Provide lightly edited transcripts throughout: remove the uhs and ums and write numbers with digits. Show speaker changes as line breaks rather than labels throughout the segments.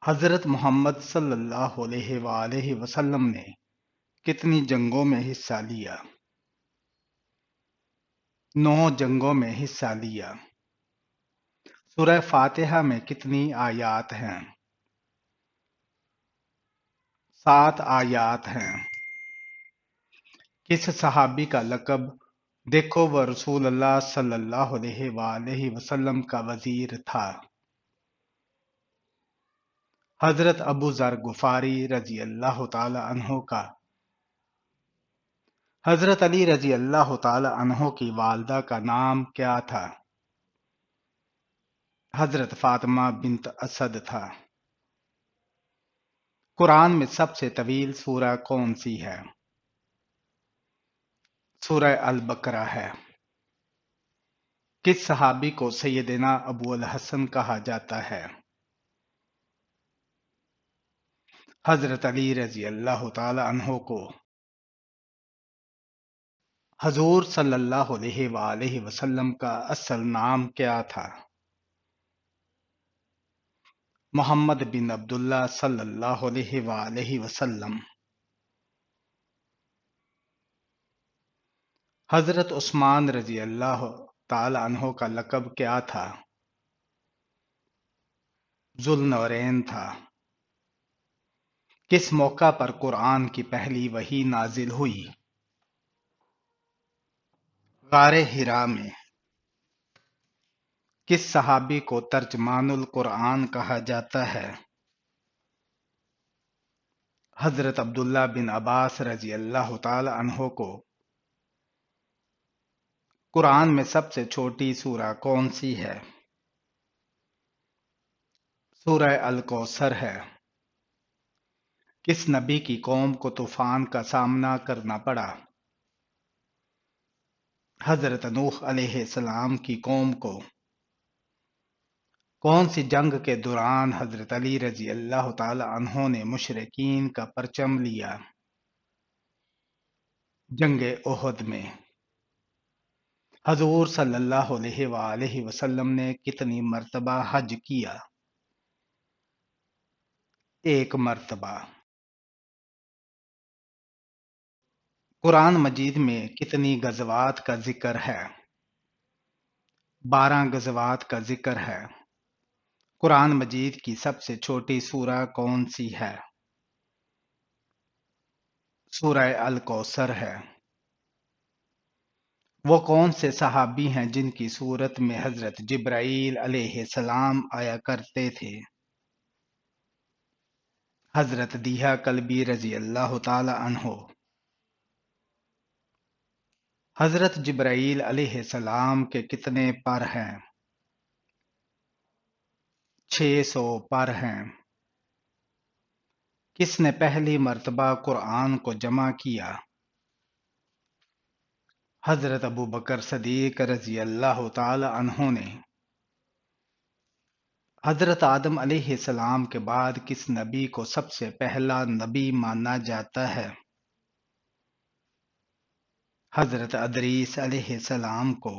حضرت محمد صلی اللہ علیہ وآلہ وسلم نے کتنی جنگوں میں حصہ لیا؟ 9 جنگوں میں حصہ لیا۔ سورہ فاتحہ میں کتنی آیات ہیں؟ 7 آیات ہیں۔ کس صحابی کا لقب دیکھو وہ رسول اللہ صلی اللہ علیہ وآلہ وسلم کا وزیر تھا؟ حضرت ابو ذر غفاری رضی اللہ تعالی عنہ کا حضرت علی رضی اللہ تعالی عنہ کی والدہ کا نام کیا تھا؟ حضرت فاطمہ بنت اسد تھا۔ قرآن میں سب سے طویل سورہ کون سی ہے؟ سورہ البقرہ ہے۔ کس صحابی کو سیدنا ابو الحسن کہا جاتا ہے؟ حضرت علی رضی اللہ تعالی عنہ کو حضور صلی اللہ علیہ وآلہ وسلم کا اصل نام کیا تھا؟ محمد بن عبداللہ صلی اللہ علیہ وآلہ وسلم۔ حضرت عثمان رضی اللہ تعالی عنہ کا لقب کیا تھا؟ ذوالنورین تھا۔ کس موقع پر قرآن کی پہلی وحی نازل ہوئی؟ غار حرا میں۔ کس صحابی کو ترجمان القرآن کہا جاتا ہے؟ حضرت عبداللہ بن عباس رضی اللہ تعالی عنہ کو قرآن میں سب سے چھوٹی سورہ کون سی ہے؟ سورہ الکوثر ہے۔ کس نبی کی قوم کو طوفان کا سامنا کرنا پڑا؟ حضرت نوح علیہ السلام کی قوم کو کون سی جنگ کے دوران حضرت علی رضی اللہ تعالی عنہ نے مشرکین کا پرچم لیا؟ جنگ احد میں۔ حضور صلی اللہ علیہ وآلہ وسلم نے کتنی مرتبہ حج کیا؟ 1 مرتبہ۔ قرآن مجید میں کتنی غزوات کا ذکر ہے؟ 12 غزوات کا ذکر ہے۔ قرآن مجید کی سب سے چھوٹی سورہ کون سی ہے؟ سورہ الکوثر ہے۔ وہ کون سے صحابی ہیں جن کی صورت میں حضرت جبرائیل علیہ السلام آیا کرتے تھے؟ حضرت دیہہ کلبی رضی اللہ تعالی عنہ۔ حضرت جبرائیل علیہ السلام کے کتنے پر ہیں؟ 600 پر ہیں۔ کس نے پہلی مرتبہ قرآن کو جمع کیا؟ حضرت ابو بکر صدیق رضی اللہ تعالی عنہ نے۔ حضرت آدم علیہ السلام کے بعد کس نبی کو سب سے پہلا نبی مانا جاتا ہے؟ حضرت ادریس علیہ السلام کو۔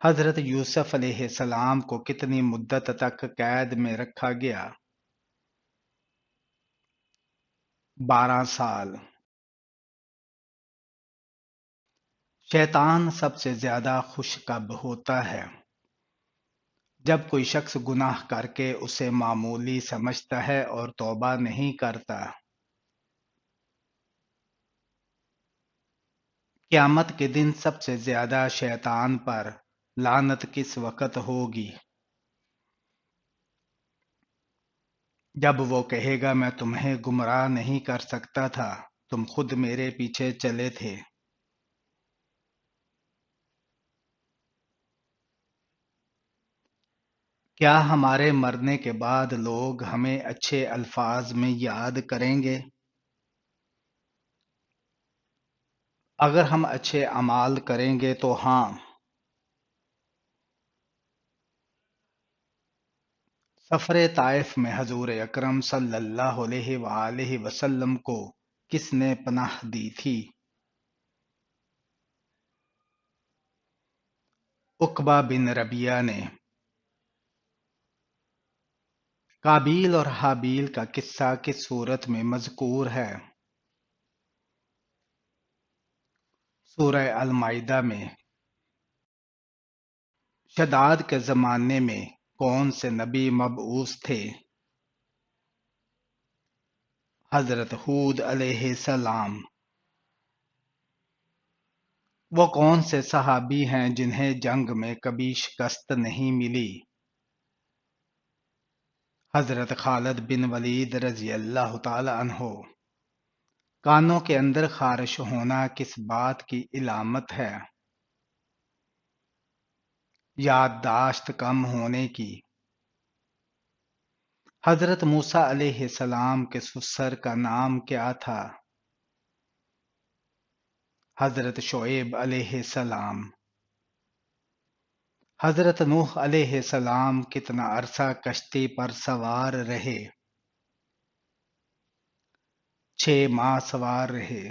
حضرت یوسف علیہ السلام کو کتنی مدت تک قید میں رکھا گیا؟ 12 سال۔ شیطان سب سے زیادہ خوش کب ہوتا ہے؟ جب کوئی شخص گناہ کر کے اسے معمولی سمجھتا ہے اور توبہ نہیں کرتا۔ قیامت کے دن سب سے زیادہ شیطان پر لعنت کس وقت ہوگی؟ جب وہ کہے گا میں تمہیں گمراہ نہیں کر سکتا تھا، تم خود میرے پیچھے چلے تھے۔ کیا ہمارے مرنے کے بعد لوگ ہمیں اچھے الفاظ میں یاد کریں گے؟ اگر ہم اچھے اعمال کریں گے تو ہاں۔ سفر طائف میں حضور اکرم صلی اللہ علیہ وآلہ وسلم کو کس نے پناہ دی تھی؟ عقبہ بن ربیعہ نے۔ قابیل اور حابیل کا قصہ کس صورت میں مذکور ہے؟ سورہ المائدہ میں۔ شداد کے زمانے میں کون سے نبی مبعوث تھے؟ حضرت ہود علیہ السلام۔ وہ کون سے صحابی ہیں جنہیں جنگ میں کبھی شکست نہیں ملی؟ حضرت خالد بن ولید رضی اللہ تعالی عنہ۔ کانوں کے اندر خارش ہونا کس بات کی علامت ہے؟ یادداشت کم ہونے کی۔ حضرت موسیٰ علیہ السلام کے سسر کا نام کیا تھا؟ حضرت شعیب علیہ السلام۔ حضرت نوح علیہ السلام کتنا عرصہ کشتی پر سوار رہے؟ 6 ماہ سوار رہے۔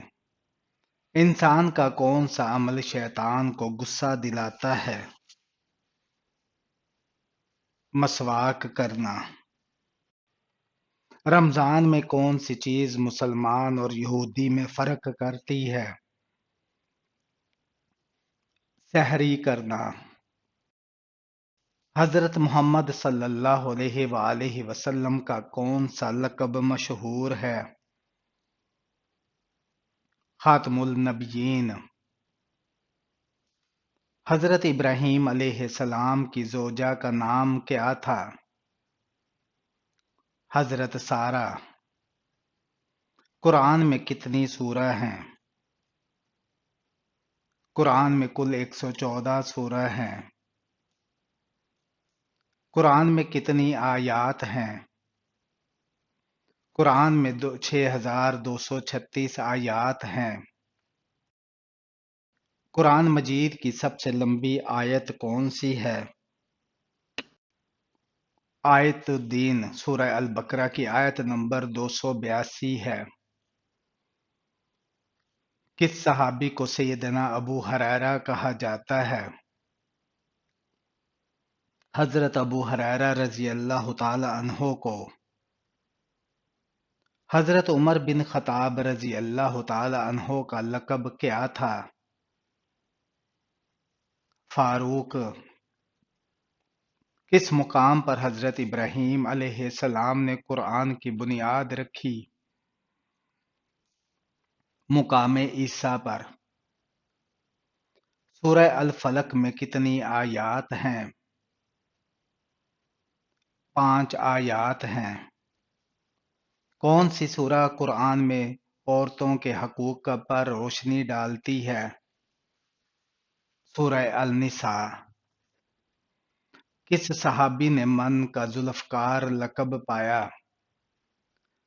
انسان کا کون سا عمل شیطان کو غصہ دلاتا ہے؟ مسواک کرنا۔ رمضان میں کون سی چیز مسلمان اور یہودی میں فرق کرتی ہے؟ سحری کرنا۔ حضرت محمد صلی اللہ علیہ وآلہ وسلم کا کون سا لقب مشہور ہے؟ خاتم النبیین۔ حضرت ابراہیم علیہ السلام کی زوجہ کا نام کیا تھا؟ حضرت سارہ۔ قرآن میں کتنی سورہ ہیں؟ قرآن میں کل 114 سورہ ہیں۔ قرآن میں کتنی آیات ہیں؟ قرآن میں 6236 آیات ہیں۔ قرآن مجید کی سب سے لمبی آیت کون سی ہے؟ آیت الدین سورہ البقرہ کی آیت نمبر 282 ہے۔ کس صحابی کو سیدنا ابو ہریرہ کہا جاتا ہے؟ حضرت ابو ہریرہ رضی اللہ تعالی عنہ کو۔ حضرت عمر بن خطاب رضی اللہ تعالی عنہ کا لقب کیا تھا؟ فاروق۔ کس مقام پر حضرت ابراہیم علیہ السلام نے قرآن کی بنیاد رکھی؟ مقام عیسیٰ پر۔ سورہ الفلق میں کتنی آیات ہیں؟ 5 آیات ہیں۔ کون سی سورہ قرآن میں عورتوں کے حقوق پر روشنی ڈالتی ہے؟ سورہ النساء۔ کس صحابی نے من کا ذوالفقار لقب پایا؟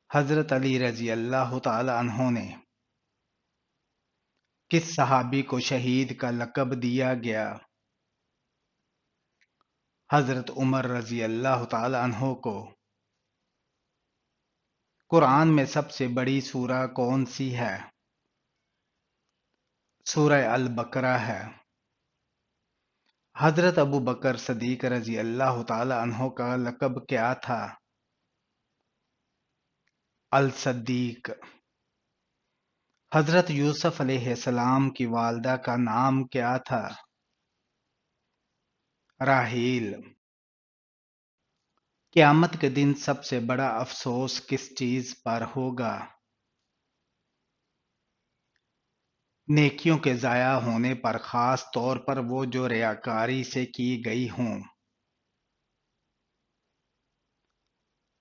حضرت علی رضی اللہ تعالی عنہ نے۔ کس صحابی کو شہید کا لقب دیا گیا؟ حضرت عمر رضی اللہ تعالی عنہ کو۔ قرآن میں سب سے بڑی سورہ کون سی ہے؟ سورہ البقرہ ہے۔ حضرت ابو بکر صدیق رضی اللہ تعالی عنہ کا لقب کیا تھا؟ الصدیق۔ حضرت یوسف علیہ السلام کی والدہ کا نام کیا تھا؟ راحیل۔ قیامت کے دن سب سے بڑا افسوس کس چیز پر ہوگا؟ نیکیوں کے ضائع ہونے پر، خاص طور پر وہ جو ریاکاری سے کی گئی ہوں۔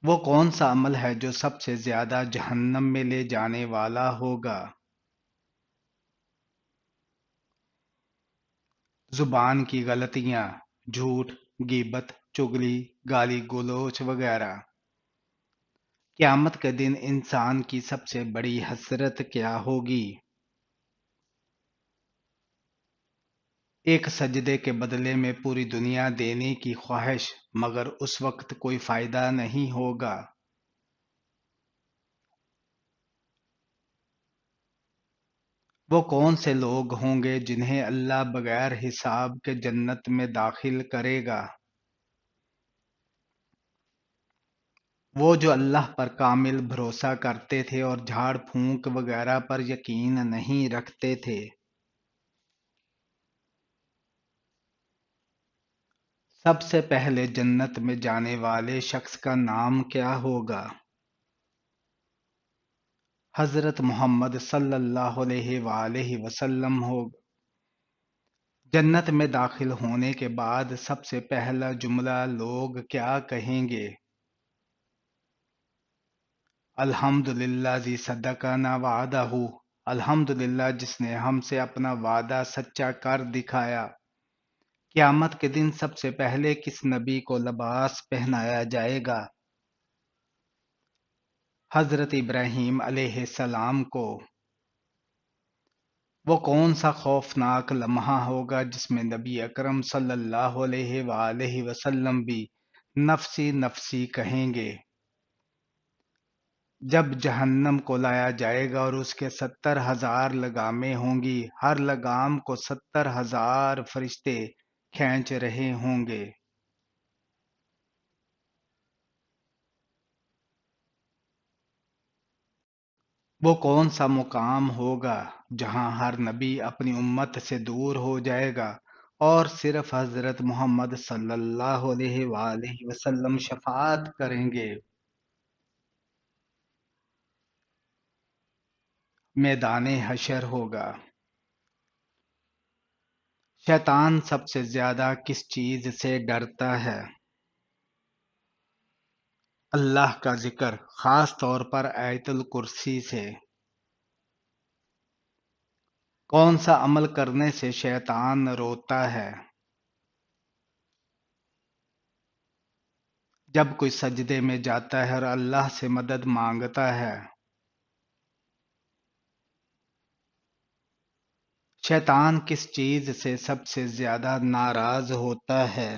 وہ کون سا عمل ہے جو سب سے زیادہ جہنم میں لے جانے والا ہوگا؟ زبان کی غلطیاں، جھوٹ، غیبت، چغلی، گالی گلوچ وغیرہ۔ قیامت کے دن انسان کی سب سے بڑی حسرت کیا ہوگی؟ ایک سجدے کے بدلے میں پوری دنیا دینے کی خواہش، مگر اس وقت کوئی فائدہ نہیں ہوگا۔ وہ کون سے لوگ ہوں گے جنہیں اللہ بغیر حساب کے جنت میں داخل کرے گا؟ وہ جو اللہ پر کامل بھروسہ کرتے تھے اور جھاڑ پھونک وغیرہ پر یقین نہیں رکھتے تھے۔ سب سے پہلے جنت میں جانے والے شخص کا نام کیا ہوگا؟ حضرت محمد صلی اللہ علیہ وآلہ وسلم ہوگا۔ جنت میں داخل ہونے کے بعد سب سے پہلا جملہ لوگ کیا کہیں گے؟ الحمدللہ ذی صدقنا وعدہ، الحمدللہ جس نے ہم سے اپنا وعدہ سچا کر دکھایا۔ قیامت کے دن سب سے پہلے کس نبی کو لباس پہنایا جائے گا؟ حضرت ابراہیم علیہ السلام کو۔ وہ کون سا خوفناک لمحہ ہوگا جس میں نبی اکرم صلی اللہ علیہ وآلہ وسلم بھی نفسی نفسی کہیں گے؟ جب جہنم کو لایا جائے گا اور اس کے 70,000 لگامیں ہوں گی، ہر لگام کو 70,000 فرشتے کھینچ رہے ہوں گے۔ وہ کون سا مقام ہوگا جہاں ہر نبی اپنی امت سے دور ہو جائے گا اور صرف حضرت محمد صلی اللہ علیہ وآلہ وسلم شفاعت کریں گے؟ میدان حشر ہوگا۔ شیطان سب سے زیادہ کس چیز سے ڈرتا ہے؟ اللہ کا ذکر، خاص طور پر آیت الکرسی سے۔ کون سا عمل کرنے سے شیطان روتا ہے؟ جب کوئی سجدے میں جاتا ہے اور اللہ سے مدد مانگتا ہے۔ شیطان کس چیز سے سب سے زیادہ ناراض ہوتا ہے؟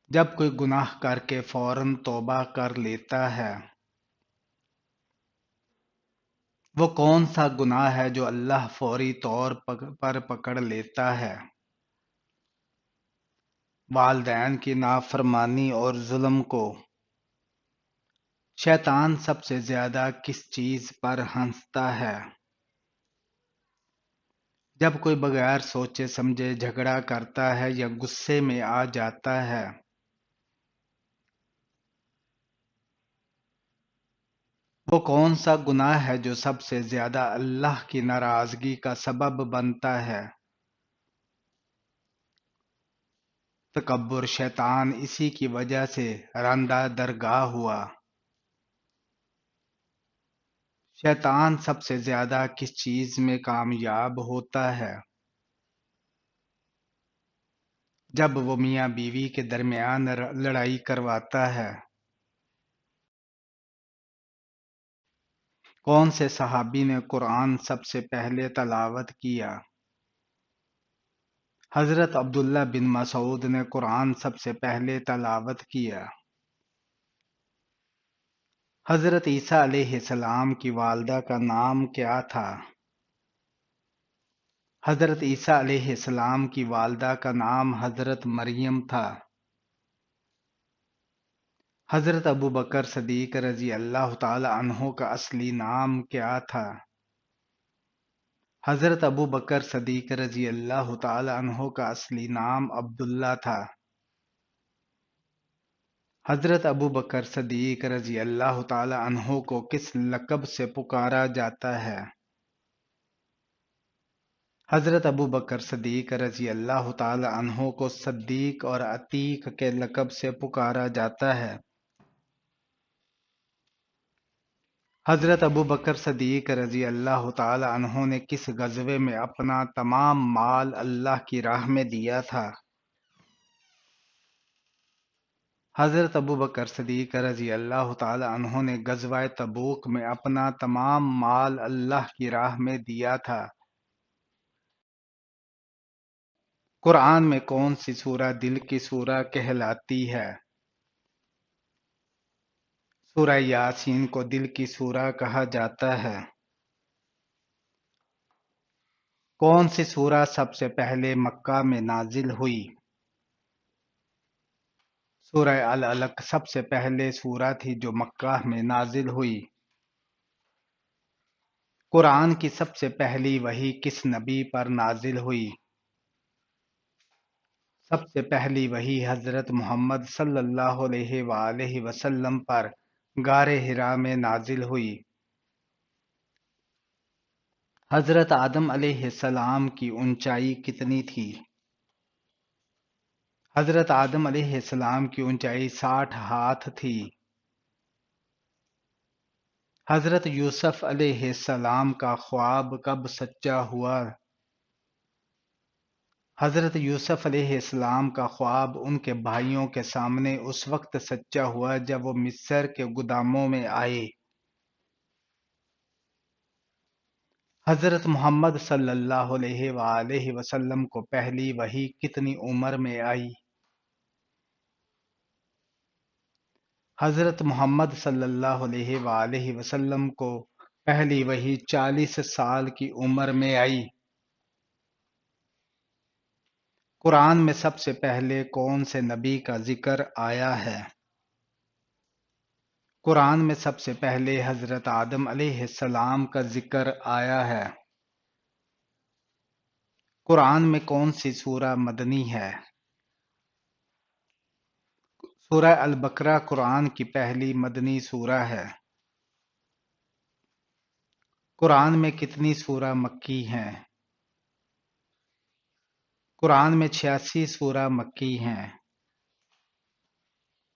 جب کوئی گناہ کر کے فوراً توبہ کر لیتا ہے۔ وہ کون سا گناہ ہے جو اللہ فوری طور پر پکڑ لیتا ہے؟ والدین کی نافرمانی اور ظلم کو۔ شیطان سب سے زیادہ کس چیز پر ہنستا ہے؟ جب کوئی بغیر سوچے سمجھے جھگڑا کرتا ہے یا غصے میں آ جاتا ہے۔ وہ کون سا گناہ ہے جو سب سے زیادہ اللہ کی ناراضگی کا سبب بنتا ہے؟ تکبر، شیطان اسی کی وجہ سے رندہ درگاہ ہوا۔ شیطان سب سے زیادہ کس چیز میں کامیاب ہوتا ہے؟ جب وہ میاں بیوی کے درمیان لڑائی کرواتا ہے۔ کون سے صحابی نے قرآن سب سے پہلے تلاوت کیا؟ حضرت عبداللہ بن مسعود نے قرآن سب سے پہلے تلاوت کیا۔ حضرت عیسیٰ علیہ السلام کی والدہ کا نام کیا تھا؟ حضرت عیسیٰ علیہ السلام کی والدہ کا نام حضرت مریم تھا۔ حضرت ابوبکر صدیق رضی اللہ تعالی عنہ کا اصلی نام کیا تھا؟ حضرت ابوبکر صدیق رضی اللہ تعالی عنہ کا اصلی نام عبداللہ تھا۔ حضرت ابوبکر صدیق رضی اللہ تعالی عنہ کو کس لقب سے پکارا جاتا ہے؟ حضرت ابوبکر صدیق رضی اللہ تعالی عنہ کو صدیق اور عتیق کے لقب سے پکارا جاتا ہے۔ حضرت ابوبکر صدیق رضی اللہ تعالی عنہ نے کس غزوے میں اپنا تمام مال اللہ کی راہ میں دیا تھا؟ حضرت ابوبکر صدیق رضی اللہ تعالی عنہ نے غزوہ تبوک میں اپنا تمام مال اللہ کی راہ میں دیا تھا۔ قرآن میں کون سی سورہ دل کی سورہ کہلاتی ہے؟ سورہ یاسین کو دل کی سورہ کہا جاتا ہے۔ کون سی سورہ سب سے پہلے مکہ میں نازل ہوئی؟ سورہ العلق سب سے پہلے سورہ تھی جو مکہ میں نازل ہوئی۔ قرآن کی سب سے پہلی وحی کس نبی پر نازل ہوئی؟ سب سے پہلی وحی حضرت محمد صلی اللہ علیہ وآلہ وسلم پر غار حرا میں نازل ہوئی۔ حضرت آدم علیہ السلام کی اونچائی کتنی تھی؟ حضرت آدم علیہ السلام کی اونچائی 60 ہاتھ تھی۔ حضرت یوسف علیہ السلام کا خواب کب سچا ہوا؟ حضرت یوسف علیہ السلام کا خواب ان کے بھائیوں کے سامنے اس وقت سچا ہوا جب وہ مصر کے گوداموں میں آئے۔ حضرت محمد صلی اللہ علیہ وآلہ وسلم کو پہلی وحی کتنی عمر میں آئی؟ حضرت محمد صلی اللہ علیہ وآلہ وسلم کو پہلی وحی 40 سال کی عمر میں آئی۔ قرآن میں سب سے پہلے کون سے نبی کا ذکر آیا ہے؟ قرآن میں سب سے پہلے حضرت آدم علیہ السلام کا ذکر آیا ہے۔ قرآن میں کون سی سورہ مدنی ہے؟ سورہ البقرہ قرآن کی پہلی مدنی سورہ ہے۔ قرآن میں کتنی سورہ مکی ہیں؟ قرآن میں 86 سورہ مکی ہیں۔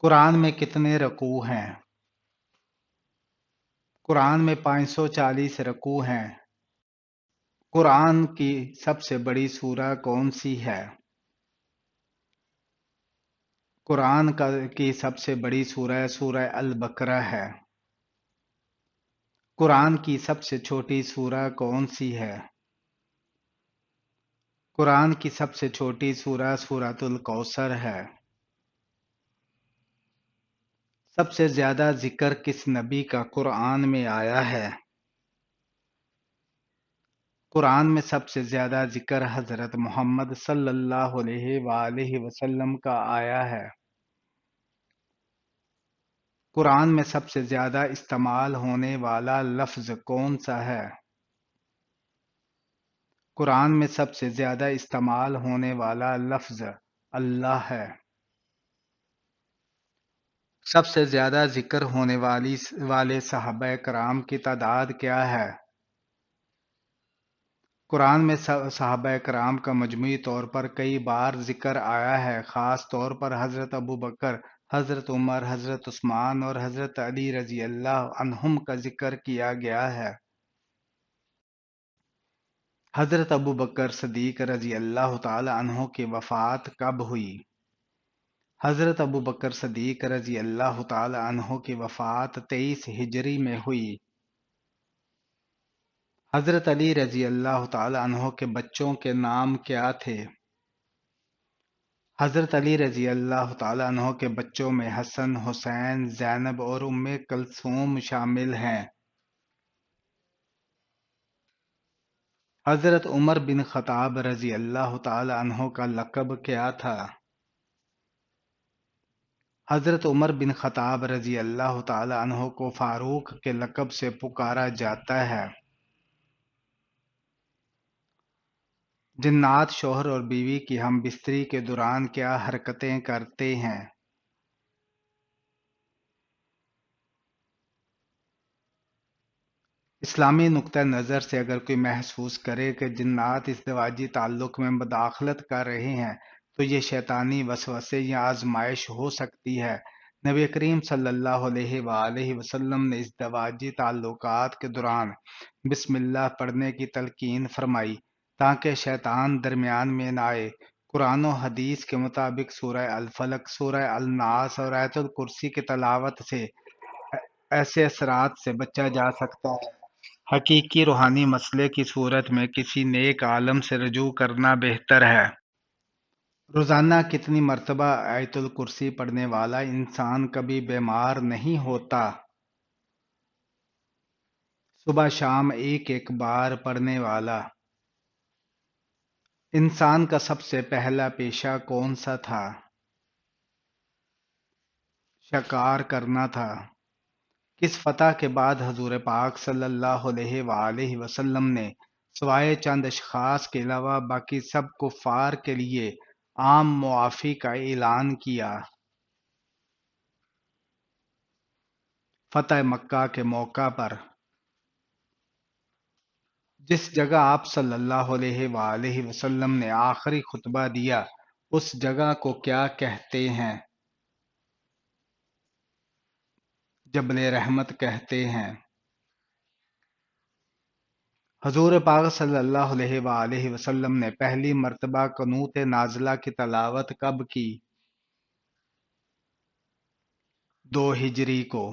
قرآن میں کتنے رکوع ہیں؟ قرآن میں 540 رکوع ہیں۔ قرآن کی سب سے بڑی سورہ کون سی ہے؟ قرآن کی سب سے بڑی سورہ سورہ البقرہ ہے۔ قرآن کی سب سے چھوٹی سورہ کون سی ہے؟ قرآن کی سب سے چھوٹی سورہ سورۃ الکوثر ہے۔ سب سے زیادہ ذکر کس نبی کا قرآن میں آیا ہے؟ قرآن میں سب سے زیادہ ذکر حضرت محمد صلی اللہ علیہ وآلہ وسلم کا آیا ہے۔ قرآن میں سب سے زیادہ استعمال ہونے والا لفظ کون سا ہے؟ قرآن میں سب سے زیادہ استعمال ہونے والا لفظ اللہ ہے۔ سب سے زیادہ ذکر ہونے والے صحابہ کرام کی تعداد کیا ہے؟ قرآن میں صحابہ کرام کا مجموعی طور پر کئی بار ذکر آیا ہے، خاص طور پر حضرت ابوبکر، حضرت عمر، حضرت عثمان اور حضرت علی رضی اللہ عنہم کا ذکر کیا گیا ہے۔ حضرت ابوبکر صدیق رضی اللہ تعالی عنہ کی وفات کب ہوئی؟ حضرت ابوبکر صدیق رضی اللہ تعالی عنہ کی وفات 23 ہجری میں ہوئی۔ حضرت علی رضی اللہ تعالی عنہ کے بچوں کے نام کیا تھے؟ حضرت علی رضی اللہ تعالی عنہ کے بچوں میں حسن، حسین، زینب اور ام کلثوم شامل ہیں۔ حضرت عمر بن خطاب رضی اللہ تعالی عنہ کا لقب کیا تھا؟ حضرت عمر بن خطاب رضی اللہ تعالی عنہ کو فاروق کے لقب سے پکارا جاتا ہے۔ جنات شوہر اور بیوی کی ہم بستری کے دوران کیا حرکتیں کرتے ہیں؟ اسلامی نقطہ نظر سے اگر کوئی محسوس کرے کہ جنات ازدواجی تعلق میں مداخلت کر رہے ہیں تو یہ شیطانی وسوسے یا آزمائش ہو سکتی ہے۔ نبی کریم صلی اللہ علیہ وآلہ وسلم نے ازدواجی تعلقات کے دوران بسم اللہ پڑھنے کی تلقین فرمائی تاکہ شیطان درمیان میں نہ آئے۔ قرآن و حدیث کے مطابق سورہ الفلق، سورہ الناس اور آیت الکرسی کی تلاوت سے ایسے اثرات سے بچا جا سکتا ہے۔ حقیقی روحانی مسئلے کی صورت میں کسی نیک عالم سے رجوع کرنا بہتر ہے۔ روزانہ کتنی مرتبہ آیت الکرسی پڑھنے والا انسان کبھی بیمار نہیں ہوتا؟ صبح شام ایک ایک بار پڑھنے والا۔ انسان کا سب سے پہلا پیشہ کون سا تھا؟ شکار کرنا تھا۔ کس فتح کے بعد حضور پاک صلی اللہ علیہ وآلہ وسلم نے سوائے چند اشخاص کے علاوہ باقی سب کفار کے لیے عام معافی کا اعلان کیا؟ فتح مکہ کے موقع پر جس جگہ آپ صلی اللہ علیہ وآلہ وسلم نے آخری خطبہ دیا اس جگہ کو کیا کہتے ہیں؟ جبل رحمت کہتے ہیں۔ حضور پاک صلی اللہ علیہ وآلہ وسلم نے پہلی مرتبہ قنوت نازلہ کی تلاوت کب کی؟ 2 ہجری کو۔